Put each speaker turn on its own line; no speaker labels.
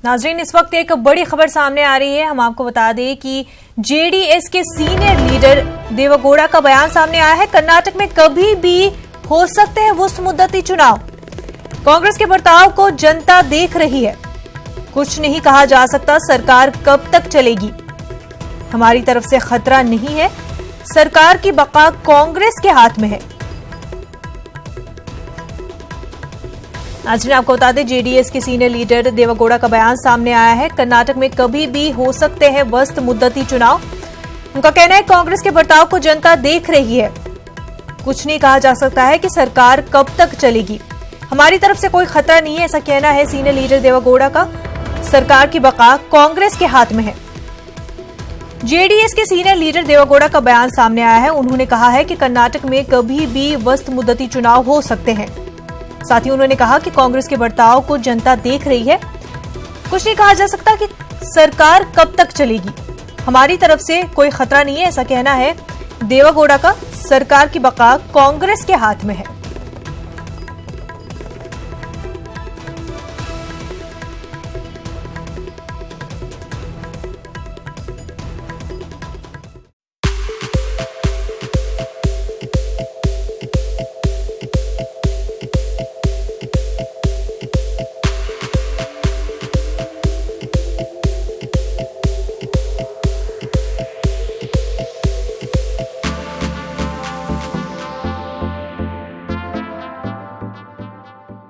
नाजरीन, इस वक्त एक बड़ी खबर सामने आ रही है। हम आपको बता दें कि जेडीएस के सीनियर लीडर देवेगौड़ा का बयान सामने आया है। कर्नाटक में कभी भी हो सकते हैं वस्त मुद्दती चुनाव। कांग्रेस के बर्ताव को जनता देख रही है। कुछ नहीं कहा जा सकता, सरकार कब तक चलेगी। हमारी तरफ से खतरा नहीं है, सरकार की बका कांग्रेस के हाथ में है। आज आपको बता दें, जेडीएस के सीनियर लीडर देवेगौड़ा का बयान सामने आया है। कर्नाटक में कभी भी हो सकते हैं वस्त मुद्दती चुनाव। उनका कहना है कांग्रेस के बर्ताव को जनता देख रही है। कुछ नहीं कहा जा सकता है कि सरकार कब तक चलेगी। हमारी तरफ से कोई खतरा नहीं है, ऐसा कहना है सीनियर लीडर देवेगौड़ा का। सरकार की बका कांग्रेस के हाथ में है। जेडीएस के सीनियर लीडर देवेगौड़ा का बयान सामने आया है। उन्होंने कहा है कि कर्नाटक में कभी भी वस्त मुद्दती चुनाव हो सकते हैं। साथ ही उन्होंने कहा कि कांग्रेस के बर्ताव को जनता देख रही है। कुछ नहीं कहा जा सकता कि सरकार कब तक चलेगी। हमारी तरफ से कोई खतरा नहीं है, ऐसा कहना है देवेगौड़ा का। सरकार की बका कांग्रेस के हाथ में है।